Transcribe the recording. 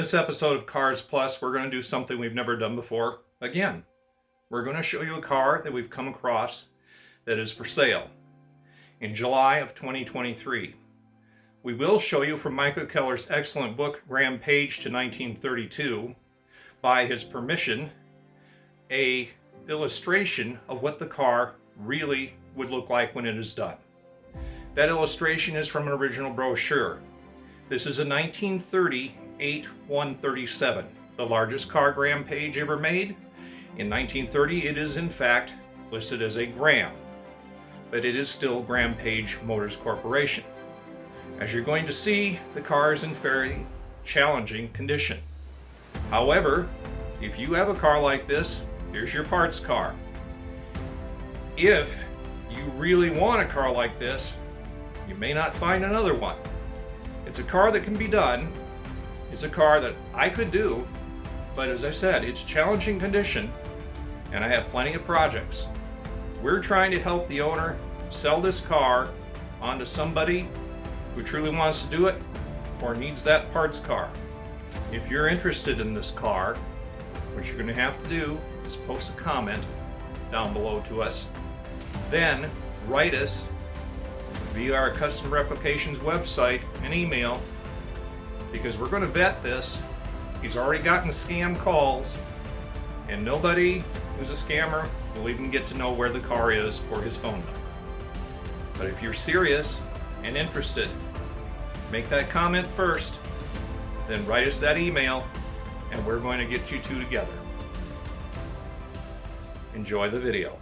This episode of Cars Plus, we're going to do something we've never done before. Again, we're going to show you a car that we've come across that is for sale in July of 2023. We will show you from Michael Keller's excellent book, Graham-Paige to 1932, by his permission, a illustration of what the car really would look like when it is done. That illustration is from an original brochure. This is a 1930 137, the largest car Graham-Paige ever made. In 1930, it is in fact listed as a Graham, but it is still Graham-Paige Motors Corporation. As you're going to see, the car is in very challenging condition. However, if you have a car like this, here's your parts car. If you really want a car like this, you may not find another one. It's a car that can be done. It's a car that I could do, but as I said, it's challenging condition, and I have plenty of projects. We're trying to help the owner sell this car onto somebody who truly wants to do it or needs that parts car. If you're interested in this car, what you're going to have to do is post a comment down below to us, then write us via our custom replications website and email, because we're going to vet this. He's already gotten scam calls, and nobody who's a scammer will even get to know where the car is or his phone number. But if you're serious and interested, make that comment first, then write us that email, and we're going to get you two together. Enjoy the video.